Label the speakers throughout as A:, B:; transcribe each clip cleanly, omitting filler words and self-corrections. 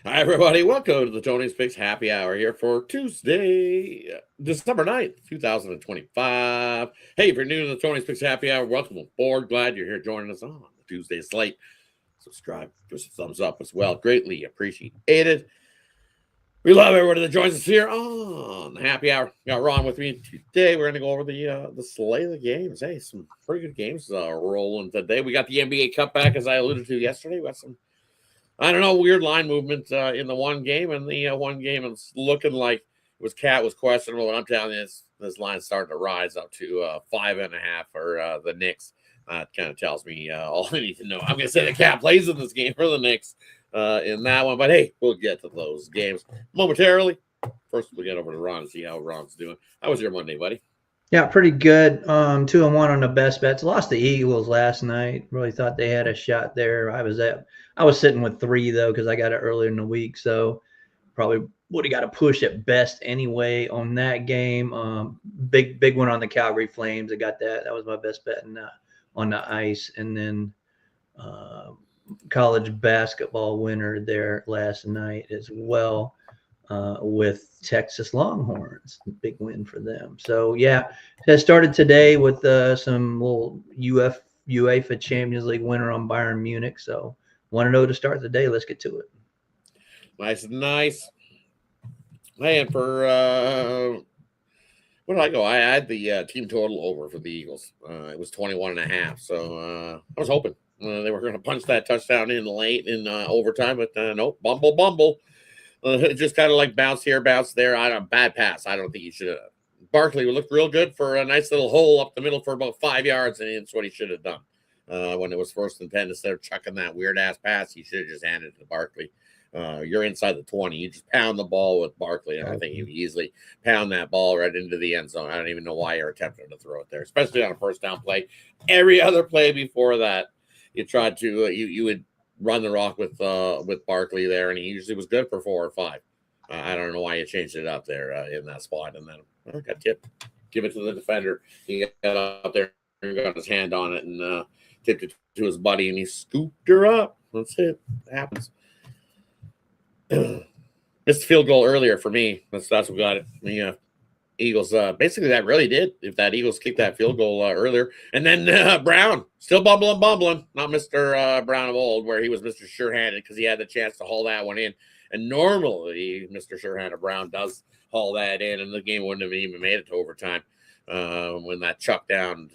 A: Hi, everybody. Welcome to the Tony's Picks Happy Hour here for Tuesday, December 9th, 2025. Hey, if you're new to the Tony's Picks Happy Hour, welcome aboard. Glad you're here joining us on the Tuesday slate. Subscribe, give us a thumbs up as well. Greatly appreciated. We love everybody that joins us here on the Happy Hour. Got Ron with me today. We're going to go over the slate of the games. Hey, some pretty good games rolling today. We got the NBA Cup back, as I alluded to yesterday. We got some weird line movement in the one game, and the one game it's looking like Cat was questionable, and I'm telling you, this line's starting to rise up to 5.5 for the Knicks. It kind of tells me all I need to know. I'm going to say the Cat plays in this game for the Knicks in that one, but hey, we'll get to those games momentarily. First, we'll get over to Ron and see how Ron's doing. How was your Monday, buddy?
B: Yeah, pretty good. 2-1 on the best bets. Lost the Eagles last night. Really thought they had a shot there. I was sitting with 3 though because I got it earlier in the week, so probably would have got a push at best anyway on that game. Big one on the Calgary Flames. I got that. That was my best bet on the ice, and then college basketball winner there last night as well. With Texas Longhorns. Big win for them. So, yeah, it started today with some little UEFA Champions League winner on Bayern Munich. So, 1-0 to start the day. Let's get to it.
A: Nice. Hey, and for where did I go? I had the team total over for the Eagles. It was 21.5. So I was hoping they were going to punch that touchdown in late in overtime, but nope, bumble. It just kind of like bounce here, bounce there. Bad pass. I don't think he should have. Barkley looked real good for a nice little hole up the middle for about 5 yards, and it's what he should have done. When it was 1st and 10, instead of chucking that weird ass pass, he should have just handed it to Barkley. You're inside the 20. You just pound the ball with Barkley, and I think you easily pound that ball right into the end zone. I don't even know why you're attempting to throw it there, especially on a first down play. Every other play before that, you tried to you would run the rock with Barkley there, and he usually was good for 4 or 5. I don't know why you changed it up there in that spot, and then got tipped. Give it to the defender. He got up there and got his hand on it and tipped it to his buddy, and he scooped her up. That's it. It happens. Missed the field goal earlier for me. That's what got it. The Eagles, basically that really did. If that Eagles kicked that field goal earlier. And then Brown, still bumbling. Not Mr. Brown of old, where he was Mr. Sure-handed because he had the chance to haul that one in. And normally, Mr. Sure-handed Brown does haul that in, and the game wouldn't have even made it to overtime when that chuck down.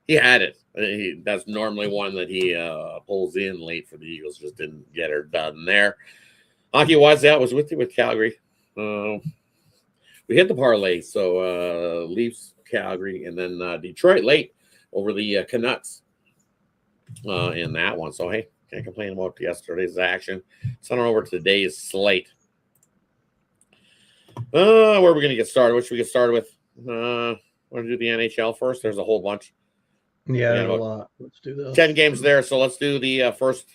A: He had it. That's normally one that he pulls in late for the Eagles. Just didn't get her done there. Hockey-wise, that was with you with Calgary. We hit the parlay, so Leafs, Calgary, and then Detroit late over the Canucks in that one. So, hey, can't complain about yesterday's action. Send on over to today's slate. Where are we going to get started? What should we get started with? Want to do the NHL first? There's a whole bunch.
B: Yeah, there's a lot. Let's do those.
A: 10 games there, so let's do the first.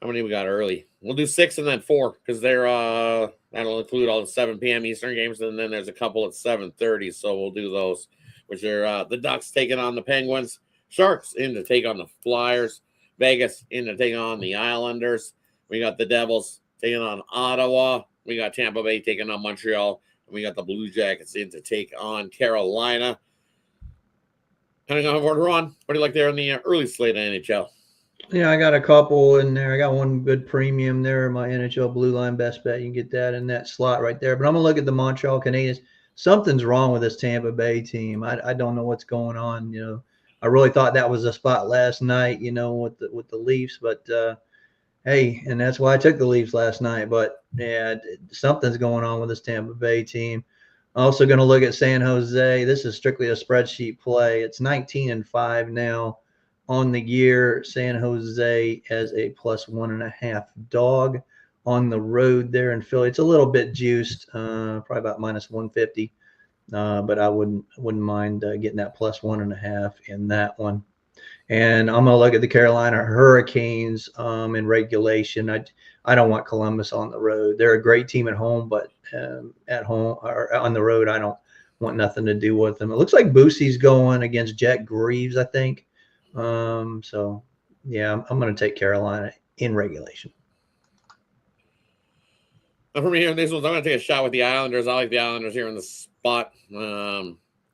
A: How many we got early? We'll do 6 and then 4 because they're that'll include all the 7 p.m. Eastern games, and then there's a couple at 7:30. So we'll do those, which are the Ducks taking on the Penguins, Sharks in to take on the Flyers, Vegas in to take on the Islanders. We got the Devils taking on Ottawa. We got Tampa Bay taking on Montreal, and we got the Blue Jackets in to take on Carolina. Coming on board, Ron. What do you like there in the early slate of NHL?
B: Yeah, I got a couple in there. I got one good premium there, my NHL Blue Line best bet. You can get that in that slot right there. But I'm going to look at the Montreal Canadiens. Something's wrong with this Tampa Bay team. I don't know what's going on. I really thought that was a spot last night, with the Leafs. But, hey, and that's why I took the Leafs last night. But, yeah, something's going on with this Tampa Bay team. Also going to look at San Jose. This is strictly a spreadsheet play. It's 19-5 now. On the year, San Jose as a +1.5 dog on the road there in Philly. It's a little bit juiced, probably about -150, but I wouldn't mind getting that +1.5 in that one. And I'm going to look at the Carolina Hurricanes in regulation. I don't want Columbus on the road. They're a great team at home, but at home or on the road, I don't want nothing to do with them. It looks like Boosie's going against Jack Greaves, I think. So, yeah, I'm going to take Carolina in regulation.
A: For me, in these ones, I'm going to take a shot with the Islanders. I like the Islanders here in the spot.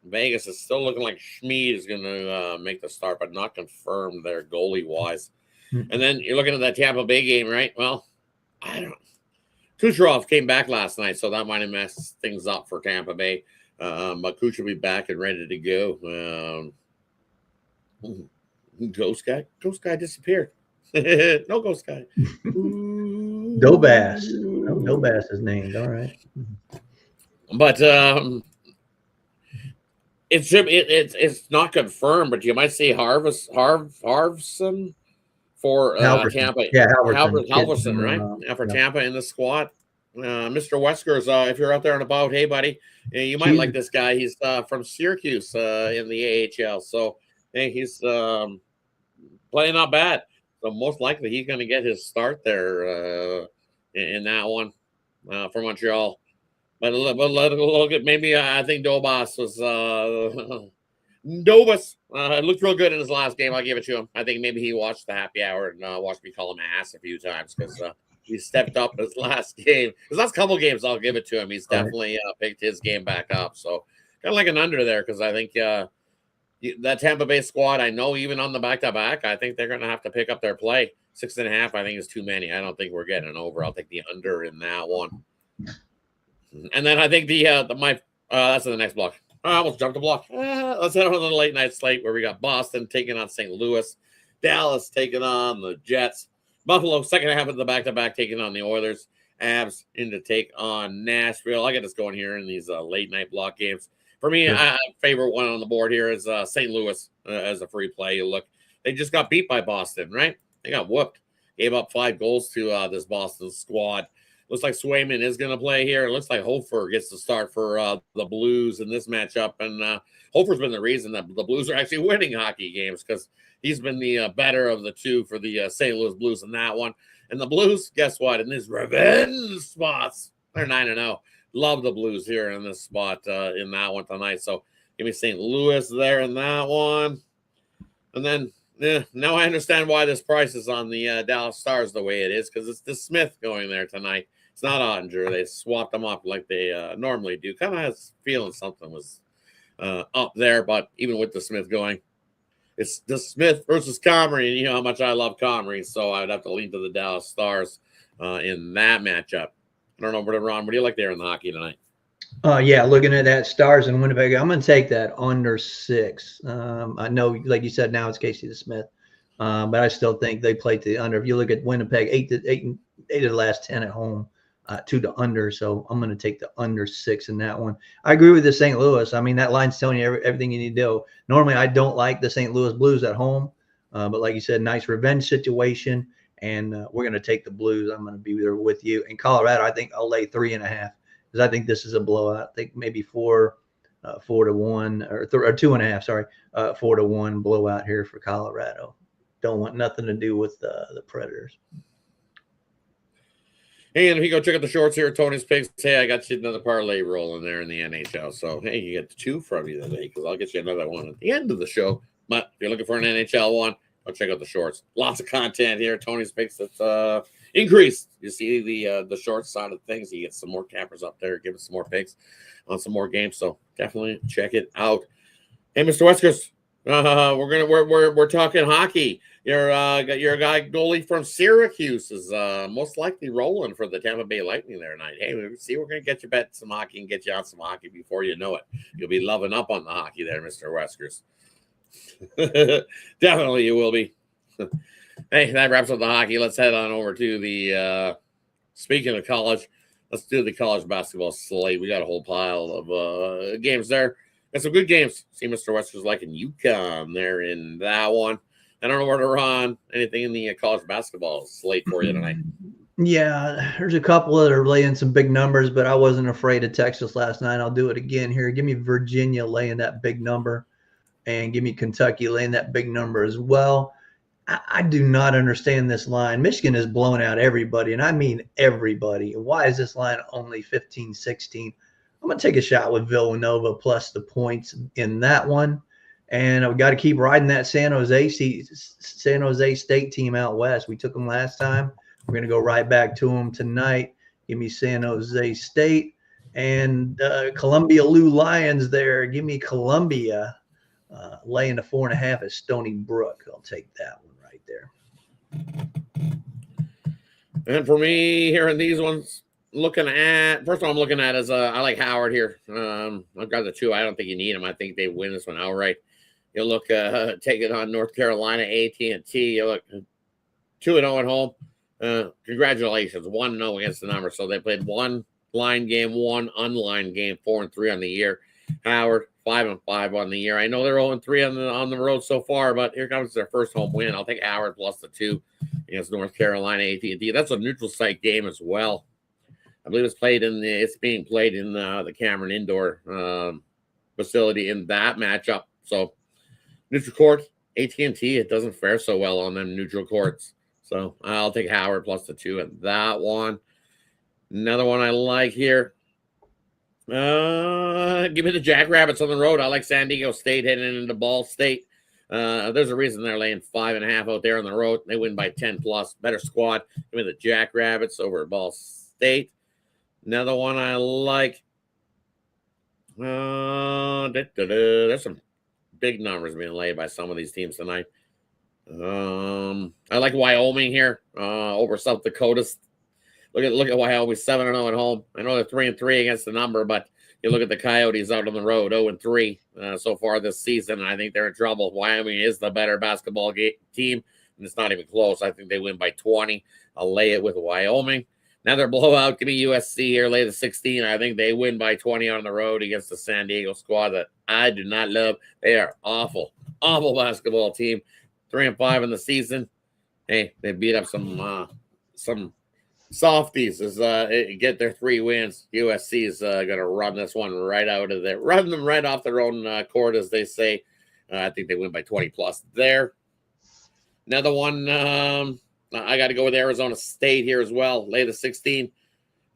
A: Vegas is still looking like Schmid is going to make the start, but not confirmed there goalie-wise. And then you're looking at that Tampa Bay game, right? Well, I don't. Kucherov came back last night, so that might have messed things up for Tampa Bay. But Kuch will be back and ready to go. Ghost guy disappeared. No ghost guy.
B: Dobas. Oh, Dobas is named. All right.
A: But it's not confirmed, but you might see Harvson for Tampa.
B: Yeah,
A: Halverson, right? For Tampa in the squad. Mr. Weskers, if you're out there and about, hey, buddy, you might like this guy. He's from Syracuse in the AHL. So, hey, he's playing not bad. So, most likely he's going to get his start there in that one for Montreal. But look at maybe I think Dobas was Dobas. It looked real good in his last game. I'll give it to him. I think maybe he watched the happy hour and watched me call him ass a few times because he stepped up his last game. His last couple games, I'll give it to him. He's definitely picked his game back up. So kind of like an under there because I think that Tampa Bay squad, I know even on the back-to-back, I think they're going to have to pick up their play. 6.5, I think, is too many. I don't think we're getting an over. I'll take the under in that one. And then I think that's the next block. I almost jumped a block. Let's head on to the late night slate where we got Boston taking on St. Louis, Dallas taking on the Jets, Buffalo second half of the back-to-back taking on the Oilers, Avs in to take on Nashville. I get us going here in these late night block games. For me, I favorite one on the board here is St. Louis as a free play. You look, they just got beat by Boston, right? They got whooped. Gave up 5 goals to this Boston squad. Looks like Swayman is going to play here. It looks like Hofer gets the start for the Blues in this matchup. And Hofer's been the reason that the Blues are actually winning hockey games because he's been the better of the two for the St. Louis Blues in that one. And the Blues, guess what? In these revenge spots, they're 9-0. Love the Blues here in this spot in that one tonight. So give me St. Louis there in that one. And then now I understand why this price is on the Dallas Stars the way it is because it's the Smith going there tonight. It's not Ottinger. They swapped them up like they normally do. Kind of has feeling something was up there, but even with the Smith going, it's the Smith versus Comrie, and you know how much I love Comrie, so I'd have to lean to the Dallas Stars in that matchup. I don't know, Ron, what do you like there in the hockey tonight?
B: Yeah, looking at that Stars in Winnipeg, I'm going to take that under 6. I know, like you said, now it's Casey Smith, but I still think they played to the under. If you look at Winnipeg, 8 of the last 10 at home, 2 to under. So I'm going to take the under 6 in that one. I agree with the St. Louis. I mean, that line's telling you everything you need to do. Normally, I don't like the St. Louis Blues at home, but like you said, nice revenge situation, and we're going to take the Blues. I'm going to be there with you. In Colorado, I think I'll lay 3.5. I think this is a blowout. I think maybe 4 to 1 or 2.5. Sorry, 4 to 1 blowout here for Colorado. Don't want nothing to do with the Predators.
A: Hey, and if you go check out the shorts here, Tony's Picks. Hey, I got you another parlay rolling there in the NHL. So hey, you get 2 from you today because I'll get you another one at the end of the show. But if you're looking for an NHL one, go check out the shorts. Lots of content here. Tony's Picks that's increased. You see the short side of things. You get some more campers up there, give us some more picks on some more games. So definitely check it out. Hey, Mr. Weskers, we're talking hockey. Your guy goalie from Syracuse is most likely rolling for the Tampa Bay Lightning there tonight. Hey, we're going to get you bet some hockey and get you on some hockey before you know it. You'll be loving up on the hockey there, Mr. Weskers. Definitely you will be. Hey, that wraps up the hockey. Let's head on over to the speaking of college, let's do the college basketball slate. We got a whole pile of games there. Got some good games. See Mr. Weskers liking UConn there in that one. I don't know where to run anything in the college basketball slate for you tonight.
B: Yeah, there's a couple that are laying some big numbers, but I wasn't afraid of Texas last night. I'll do it again here. Give me Virginia laying that big number, and give me Kentucky laying that big number as well. I do not understand this line. Michigan is blowing out everybody, and I mean everybody. Why is this line only 15, 16? I'm going to take a shot with Villanova plus the points in that one. And I've got to keep riding that San Jose State team out west. We took them last time. We're going to go right back to them tonight. Give me San Jose State. And Columbia Lou Lions there. Give me Columbia laying the 4.5 at Stony Brook. I'll take that one right there.
A: And for me here in these ones, looking at first one I'm looking at is I like Howard here. I've got the 2. I don't think you need them. I think they win this one outright. You look take it on North Carolina AT&T. You look 2-0 at home. Congratulations, 1-0 against the number. So they played 1 line game, 1 unlined game, 4-3 on the year. Howard 5-5 on the year. I know they're 0-3 on the road so far, but here comes their first home win. I'll take Howard plus the 2 against North Carolina AT&T. That's a neutral site game as well. I believe it's being played in the Cameron Indoor facility in that matchup. So neutral court, AT&T, it doesn't fare so well on them neutral courts. So I'll take Howard plus the 2 at that one. Another one I like here. Give me the Jackrabbits on the road. I like San Diego State heading into Ball State. There's a reason they're laying 5.5 out there on the road. They win by 10 plus. Better squad. Give me the Jackrabbits over at Ball State. Another one I like. There's some big numbers being laid by some of these teams tonight. I like Wyoming here over South Dakota. Look at Wyoming 7-0 at home. I know they're 3-3 against the number, but you look at the Coyotes out on the road, 0-3 so far this season, and I think they're in trouble. Wyoming is the better basketball team, and it's not even close. I think they win by 20. I'll lay it with Wyoming. Another blowout. Give me USC here, lay the 16. I think they win by 20 on the road against the San Diego squad that I do not love. They are awful basketball team. 3-5 in the season. Hey, they beat up some softies as get their 3 wins. USC is going to run this one right out of there. Run them right off their own court, as they say. I think they win by 20 plus there. Another one, I got to go with Arizona State here as well. Lay the 16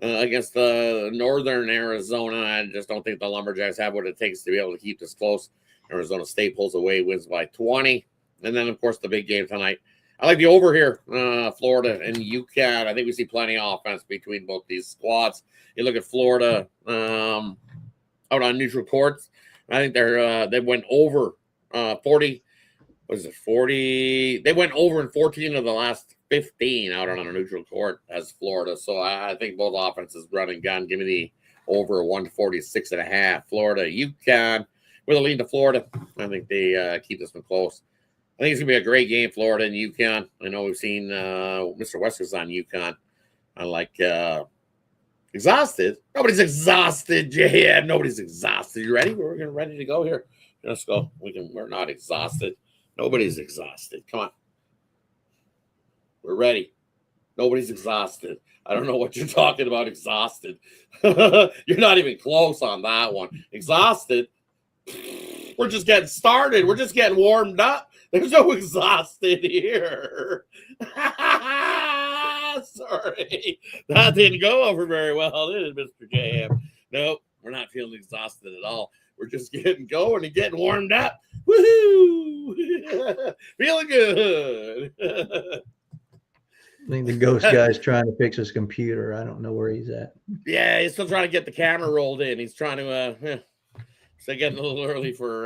A: against the Northern Arizona. I just don't think the Lumberjacks have what it takes to be able to keep this close. Arizona State pulls away, wins by 20. And then, of course, the big game tonight. I like the over here, Florida and UConn. I think we see plenty of offense between both these squads. You look at Florida out on neutral courts. I think they went over 40. What is it, 40? They went over in 14 of the last 15 out on a neutral court as Florida. So I think both offenses run and gun. Give me the over 146.5. Florida, UConn with a lead to Florida. I think they keep this one close. I think it's going to be a great game, Florida and UConn. I know we've seen Mr. Wester's on UConn. I like exhausted. Nobody's exhausted, JM. Nobody's exhausted. You ready? We're ready to go here. Let's go. We're not exhausted. Nobody's exhausted. Come on. We're ready. Nobody's exhausted. I don't know what you're talking about, exhausted. You're not even close on that one. Exhausted? We're just getting started. We're just getting warmed up. There's no exhausted here. Sorry. That didn't go over very well, did it, Mr. JM? Nope, we're not feeling exhausted at all. We're just getting going and getting warmed up. Woohoo! Feeling good.
B: I think the ghost guy's trying to fix his computer. I don't know where he's at.
A: Yeah, he's still trying to get the camera rolled in. He's trying to so getting a little early for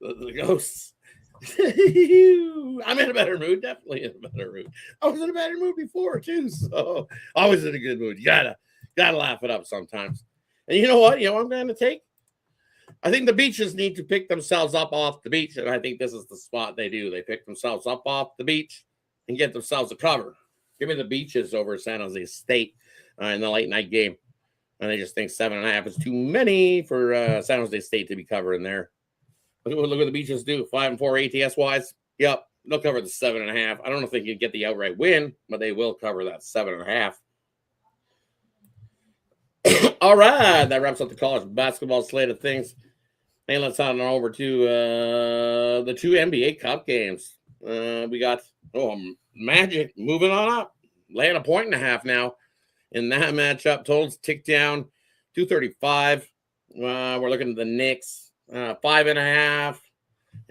A: the ghosts. I'm in a better mood, definitely in a better mood. I was in a better mood before too, so always in a good mood. You gotta laugh it up sometimes. And you know what? You know what I'm going to take? I think the beaches need to pick themselves up off the beach, and I think this is the spot they do. They pick themselves up off the beach and get themselves a cover. Give me the beaches over San Jose State in the late night game. And they just think 7.5 is too many for San Jose State to be covering there. Look what the beaches do. 5-4 ATS wise. Yep, they'll cover the 7.5. I don't know if they can get the outright win, but they will cover that 7.5. All right, that wraps up the college basketball slate of things. And let's head on over to the 2 NBA Cup games. We got Magic moving on up, laying 1.5 now in that matchup. Totals tick down 235. We're looking at the Knicks 5.5,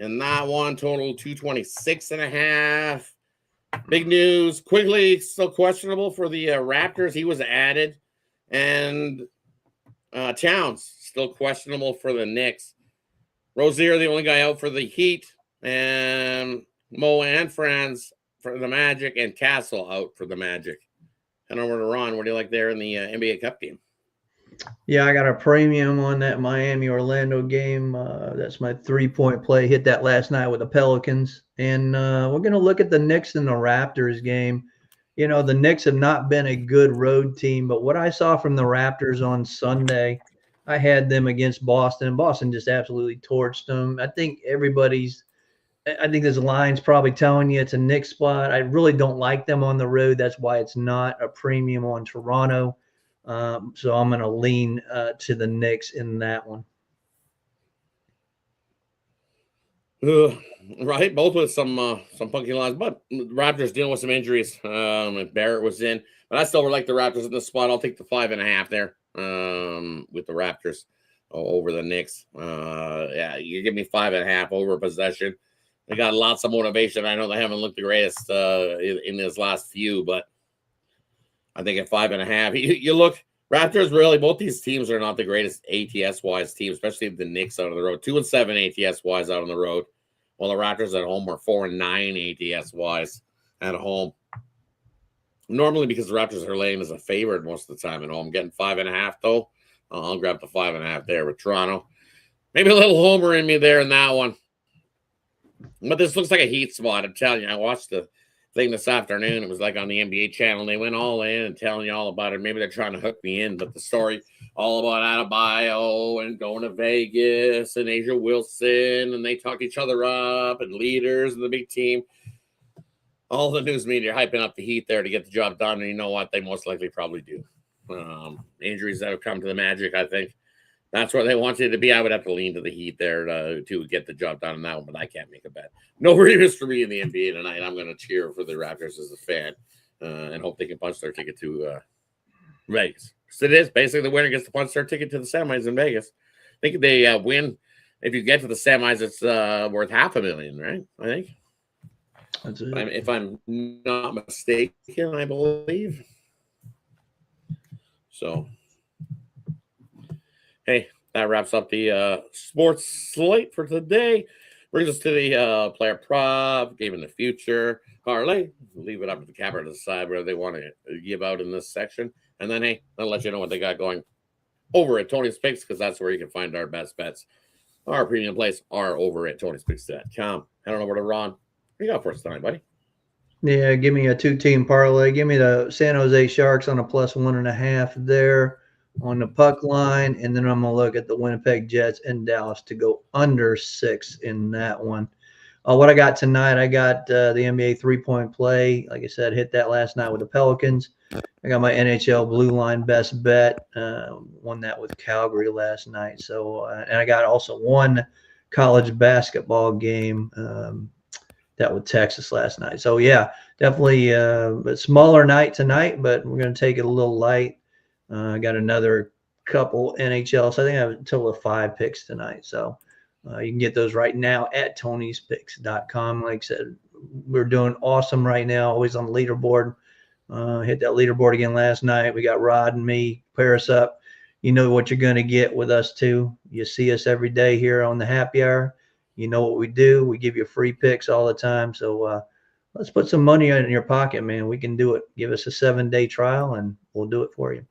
A: and that one total 226.5. Big news. Quigley still questionable for the Raptors. He was added. And Towns still questionable for the Knicks. Rozier, the only guy out for the Heat. And Mo and Franz for the Magic. And Castle out for the Magic. And over to Ron. What do you like there in the NBA Cup game?
B: Yeah, I got a premium on that Miami-Orlando game. That's my 3-point play. Hit that last night with the Pelicans. And we're going to look at the Knicks and the Raptors game. You know, the Knicks have not been a good road team, but what I saw from the Raptors on Sunday, I had them against Boston, and Boston just absolutely torched them. I think this line's probably telling you it's a Knicks spot. I really don't like them on the road. That's why it's not a premium on Toronto. So I'm going to lean to the Knicks in that one.
A: Right, both with some funky lines, but Raptors dealing with some injuries. Barrett was in, but I still would like the Raptors in the spot. I'll take the 5.5 there with the Raptors over the Knicks. Yeah, you give me 5.5 over possession. They got lots of motivation. I know they haven't looked the greatest in this last few, but I think at 5.5, you look. Raptors really, both these teams are not the greatest ATS-wise team, especially the Knicks out on the road. 2-7 ATS-wise out on the road, while the Raptors at home are 4-9 ATS-wise at home. Normally, because the Raptors are laying as a favorite most of the time at home. Getting 5.5, though. I'll grab the 5.5 there with Toronto. Maybe a little homer in me there in that one. But this looks like a Heat spot. I'm telling you, I watched the thing this afternoon. It was like on the NBA channel. They went all in and telling you all about it. Maybe they're trying to hook me in, but the story all about Adebayo and going to Vegas and Asia Wilson, and they talk each other up and leaders and the big team. All the news media hyping up the Heat there to get the job done, and you know what? They most likely probably do. Injuries that have come to the Magic, I think. That's where they wanted to be. I would have to lean to the Heat there to get the job done on that one, but I can't make a bet. No Reeves for me in the NBA tonight. I'm going to cheer for the Raptors as a fan and hope they can punch their ticket to Vegas. So it is basically the winner gets to punch their ticket to the semis in Vegas. I think they win. If you get to the semis, it's worth $500,000, right? I think.
B: That's it.
A: If I'm not mistaken, I believe. So. Hey, that wraps up the sports slate for today. Brings us to the player prop, game in the future, parlay. Leave it up to the capper to decide whether they want to give out in this section. And then, hey, I'll let you know what they got going over at Tony's Picks, because that's where you can find our best bets. Our premium plays are over at Tony'sPicks.com. I don't know where to Ron. What do you got for us tonight, buddy?
B: Yeah, give me a 2-team parlay. Give me the San Jose Sharks on a +1.5 there on the puck line, and then I'm going to look at the Winnipeg Jets and Dallas to go under 6 in that one. What I got tonight, I got the NBA 3-point play. Like I said, hit that last night with the Pelicans. I got my NHL Blue Line best bet. Won that with Calgary last night. So, and I got also one college basketball game that with Texas last night. So, yeah, definitely a smaller night tonight, but we're going to take it a little light. I got another couple NHL. So I think I have a total of 5 picks tonight. So you can get those right now at Tony'sPicks.com. Like I said, we're doing awesome right now, always on the leaderboard. Hit that leaderboard again last night. We got Rod and me, pair us up. You know what you're going to get with us too. You see us every day here on the happy hour. You know what we do. We give you free picks all the time. So let's put some money in your pocket, man. We can do it. Give us a 7-day trial and we'll do it for you.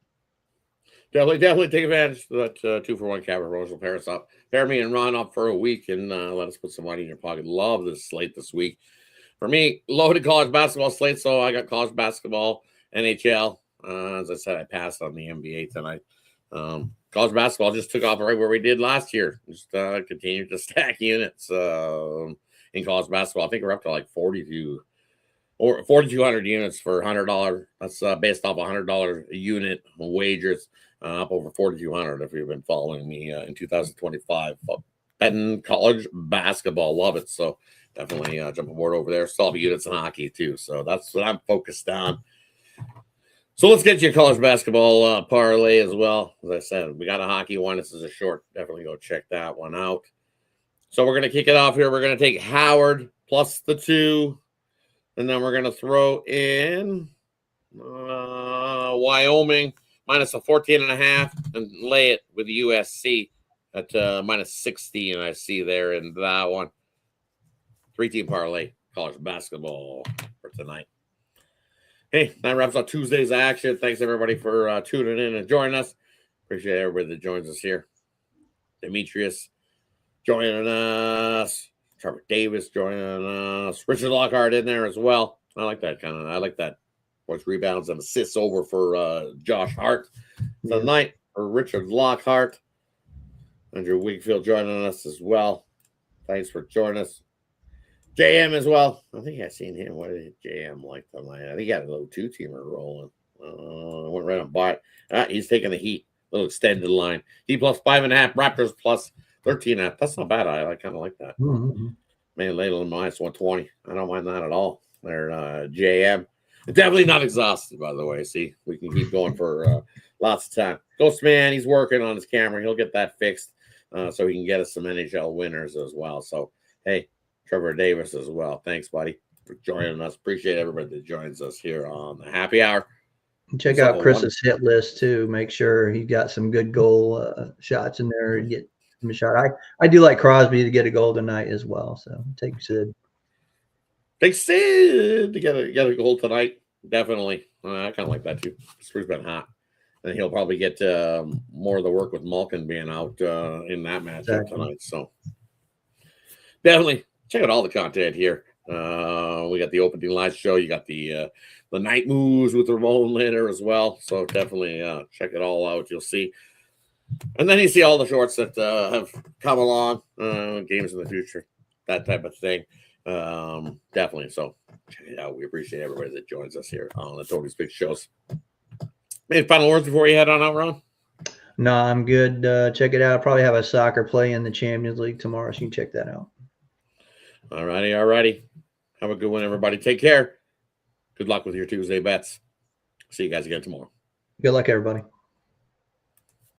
A: Definitely take advantage of that 2-for-1 capper promotion. Pair us up. Pair me and Ron up for a week and let us put some money in your pocket. Love this slate this week. For me, loaded college basketball slate, so I got college basketball, NHL. As I said, I passed on the NBA tonight. College basketball just took off right where we did last year. Just continued to stack units in college basketball. I think we're up to like 4,200 units for $100. That's based off $100 a unit wagers. Up over 4,200 if you've been following me in 2025. Betting college basketball, love it. So definitely jump aboard over there. Still have units in hockey too. So that's what I'm focused on. So let's get you a college basketball parlay as well. As I said, we got a hockey one. This is a short. Definitely go check that one out. So we're going to kick it off here. We're going to take Howard plus the 2 And then we're going to throw in Wyoming minus a 14.5 and lay it with USC at minus 16. I see there in that one. 3-team parlay, college basketball for tonight. Hey, that wraps up Tuesday's action. Thanks everybody for tuning in and joining us. Appreciate everybody that joins us here. Demetrius joining us. Trevor Davis joining us. Richard Lockhart in there as well. I like that kind of. I like that. Points, rebounds, and assists over for Josh Hart tonight. Or Richard Lockhart. Andrew Wigfield joining us as well. Thanks for joining us. JM as well. I think I seen him. What did JM like tonight? I think he got a little 2-teamer rolling. I went right on by it. He's taking the Heat. Little extended line. Heat plus 5.5. Raptors plus 13.5. That's not bad. I kind of like that.
B: Mm-hmm.
A: Man, Leyland minus 120. I don't mind that at all. They're JM. Definitely not exhausted, by the way. See, we can keep going for lots of time. Ghostman, he's working on his camera. He'll get that fixed so he can get us some NHL winners as well. So, hey, Trevor Davis as well. Thanks, buddy, for joining us. Appreciate everybody that joins us here on the happy hour.
B: Check out Chris's hit list too. Make sure he got some good goal shots in there and get him a shot. I do like Crosby to get a goal tonight as well. So take Sid.
A: Take Sid to get a goal tonight. Definitely. I kind of like that too. Sprue's been hot. And he'll probably get more of the work with Malkin being out in that matchup tonight. So definitely check out all the content here. We got the opening live show. You got the night moves with Ramon later as well. So definitely check it all out. You'll see. And then you see all the shorts that have come along, games in the future, that type of thing. Definitely. So check it out. We appreciate everybody that joins us here on the Tony's Big Shows. Any final words before you head on out, Ron?
B: No, I'm good. Check it out. I'll probably have a soccer play in the Champions League tomorrow, so you can check that out.
A: All righty. Have a good one, everybody. Take care. Good luck with your Tuesday bets. See you guys again tomorrow.
B: Good luck, everybody.